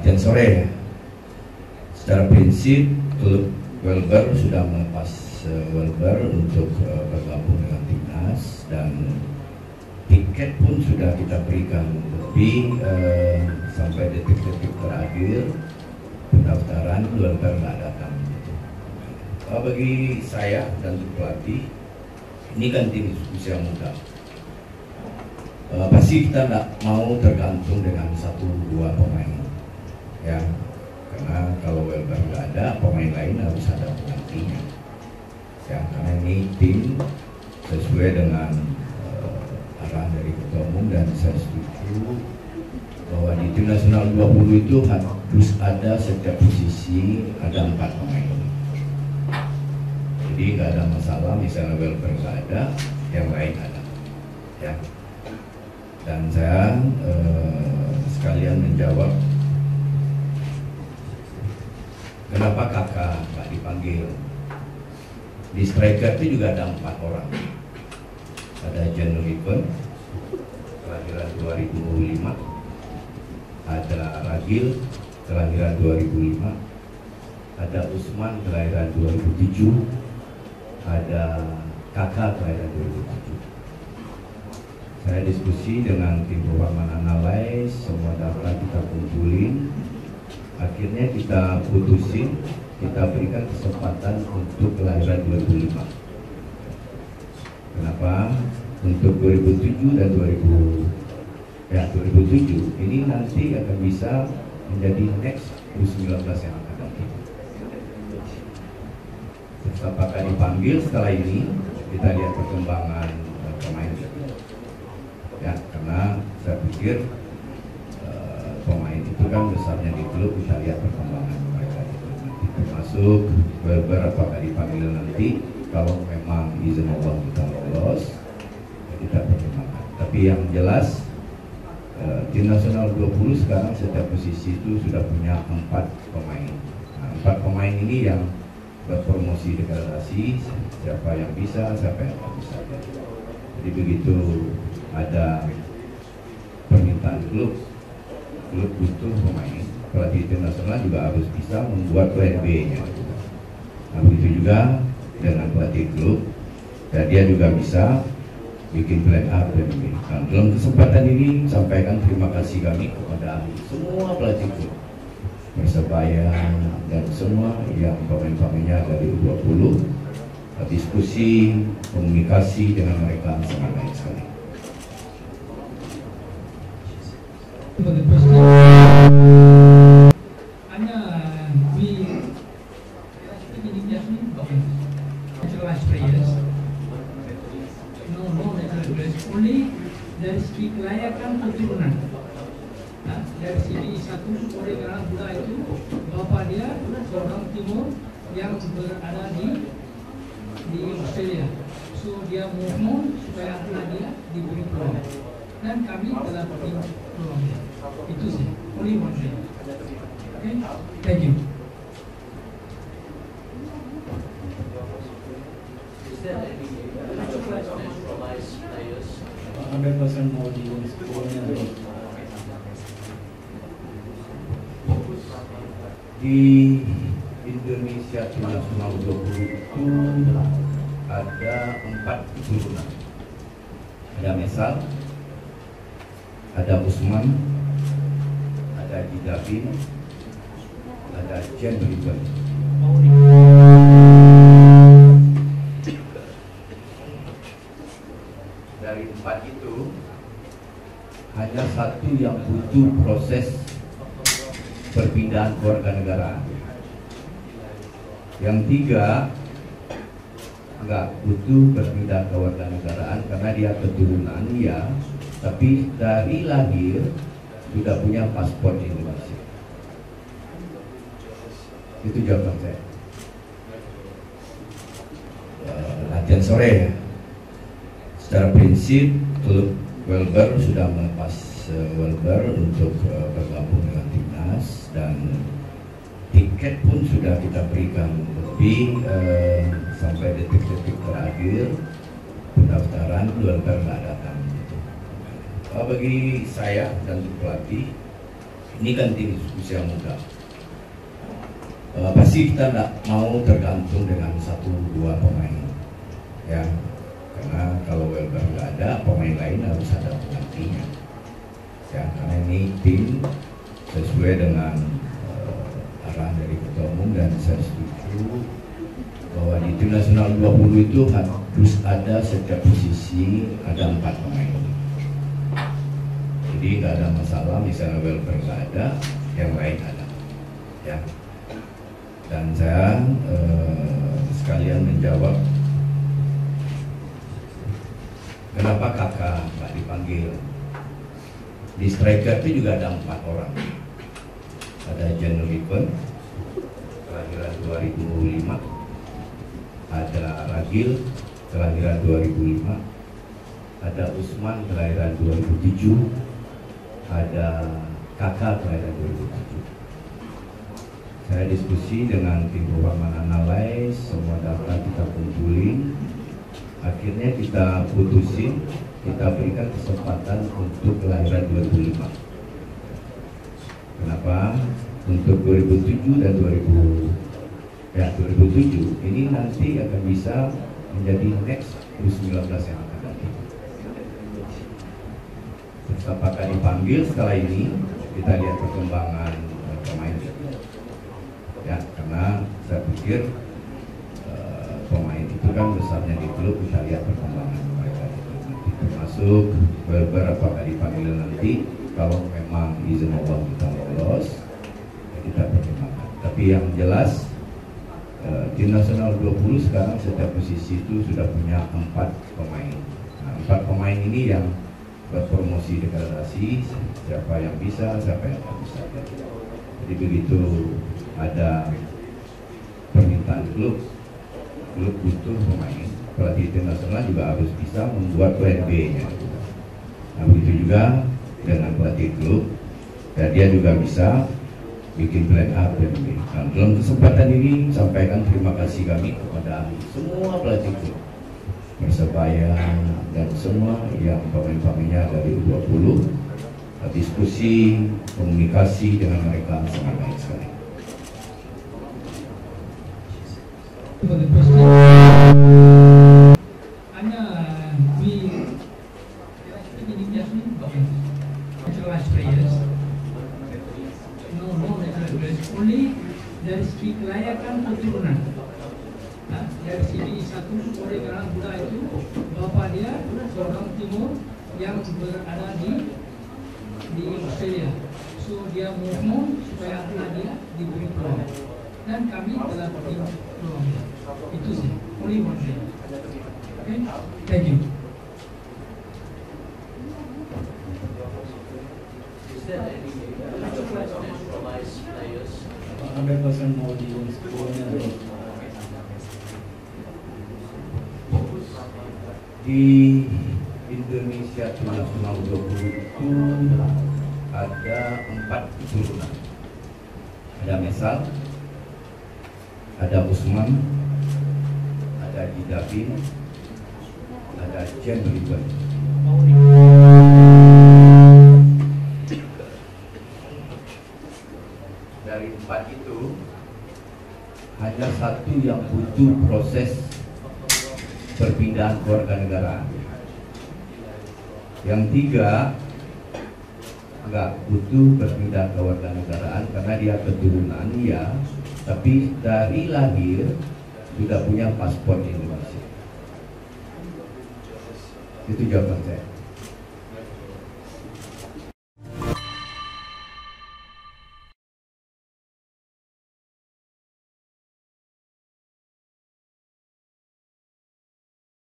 latihan sore ya. Secara prinsip klub Welber sudah melepas Welber untuk bergabung dengan timnas, dan tiket pun sudah kita berikan, lebih sampai detik-detik terakhir pendaftaran Welber nggak datang. Bagi saya dan pelatih, ini kan tim usia muda. Pasti kita nggak mau tergantung dengan 1-2 pemain, ya. Karena kalau Welber nggak ada, pemain lain harus ada penggantinya. Ya, karena ini tim sesuai dengan arahan dari Ketua Umum, dan saya setuju bahwa di tim nasional 20 itu harus ada setiap posisi ada 4 pemain. Jadi nggak ada masalah, misalnya Welber nggak ada, yang lain ada, ya. Dan saya sekalian menjawab kenapa kakak nggak dipanggil. Di striker itu juga ada 4 orang. Ada Jan Riven, kelahiran 2005. Ada Ragil, kelahiran 2005. Ada Usman, kelahiran 2007. Ada kakak, kelahiran 2007. Saya diskusi dengan tim Purwaman Analyze, semua data kita kumpulin. Akhirnya kita putusin, kita berikan kesempatan untuk kelahiran 2005. Kenapa? Untuk 2007 dan 2007 ini nanti akan bisa menjadi next U19 yang akan datang. Apakah dipanggil setelah ini, kita lihat perkembangan pemain. Ya, karena saya pikir pemain itu kan besarnya di klub, kita lihat perkembangan mereka itu nanti, termasuk beberapa kali dipanggil nanti. Kalau memang izin Allah kita lolos, kita pertimbangkan. Tapi yang jelas tim nasional 20 sekarang setiap posisi itu sudah punya 4 pemain. Nah, 4 pemain ini yang berpromosi degradasi, siapa yang bisa, siapa yang tidak bisa. Jadi begitu ada permintaan klub butuh pemain, pelatih tim nasional juga harus bisa membuat plan B-nya. Nah, begitu juga dengan pelatih klub, dan dia juga bisa bikin plan A, plan B. Nah, dalam kesempatan ini sampaikan terima kasih kami kepada semua pelatih klub Persebaya dan semua yang pemain-pemainnya dari U20. Diskusi, komunikasi dengan mereka sangat baik sekali. Dari segi kelayakan keturunan, nah, dari segi satu orang Buddha itu bapak dia orang timur yang berada di Australia, so dia mohon supaya anak dia diberi peluang, dan kami telah beri peluang dia. Itu sih, only one thing. Okay, thank you. 100% mau di sekolahnya di Indonesia tim nasional 20 itu ada 4 keturunan. Ada Mesal, ada Usman, ada Jidabin, ada Jen Riven. Dari 4 itu hanya 1 yang butuh proses perpindahan kewarganegaraan. Yang 3 enggak butuh perpindahan kewarganegaraan karena dia keturunan ya, tapi dari lahir sudah punya paspor Indonesia. Itu jawaban saya. Latihan sore ya. Secara prinsip klub Welber sudah melepas Welber untuk bergabung dengan timnas, dan tiket pun sudah kita berikan, lebih sampai detik-detik terakhir pendaftaran Welber nggak datang. Bagi saya dan pelatih, Ini kan tim usia muda. Pasti kita tidak mau tergantung dengan 1-2 pemain, ya. Karena kalau Welber nggak ada, pemain lain harus ada penggantinya. Ya, karena ini tim sesuai dengan arahan dari Ketua Umum, dan saya setuju bahwa di tim nasional 20 itu harus ada setiap posisi ada 4 pemain. Jadi nggak ada masalah, misalnya Welber nggak ada, yang lain ada, ya. Dan saya sekalian menjawab kenapa kakak nggak dipanggil. Di striker itu juga ada 4 orang. Ada Jan Ripon, kelahiran 2005. Ada Ragil, kelahiran 2005. Ada Usman, kelahiran 2007. Ada kakak, kelahiran 2007. Saya diskusi dengan tim Roman Analyze, semua data kita kumpulin. Akhirnya kita putusin, kita berikan kesempatan untuk kelahiran 2005. Kenapa? Untuk 2007 dan 2007 ini nanti akan bisa menjadi next U19 yang akan datang. Apakah dipanggil setelah ini, kita lihat perkembangan pemain. Ya, karena saya pikir pemain itu kan besarnya di klub, kita lihat perkembangan mereka itu nanti, termasuk beberapa kali dipanggil nanti. Kalau memang izin Allah kita lolos, ya kita pertimbangkan. Tapi yang jelas tim nasional 20 sekarang setiap posisi itu sudah punya 4 pemain. Nah, 4 pemain ini yang berpromosi degradasi, siapa yang bisa, siapa yang tidak bisa. Jadi begitu ada permintaan klub butuh pemain, pelatih tim nasional juga harus bisa membuat plan B-nya. Nah, begitu juga dengan pelatih klub, dan dia juga bisa bikin plan A, plan B. Nah, dalam kesempatan ini sampaikan terima kasih kami kepada semua pelatih klub, Persebaya dan semua yang pemain-pemainnya dari U20. Diskusi, komunikasi dengan mereka sangat baik sekali. For the question, hanya we naturalized players, no natural players, only dari segi kelayakan keturunan. Nah, dari sini satu orang orang muda itu bapak dia orang timur yang berada di Australia. So dia mohon supaya anak dia diberi peluang, dan kami telah beri peluang. Itu sih, only one thing. Okay, thank you. Is there any naturalized players? 100% mau di sekolahnya. Di Indonesia tim nasional 20 itu ada 4 keturunan. Ada Mesal, ada Usman, ada Jidabin, ada Jen Ribbon. Dari 4 itu hanya 1 yang butuh proses perpindahan kewarganegaraan. Yang 3 nggak butuh perpindahan kewarganegaraan karena dia keturunan ya, tapi dari lahir sudah punya paspor Indonesia. Itu jawaban saya.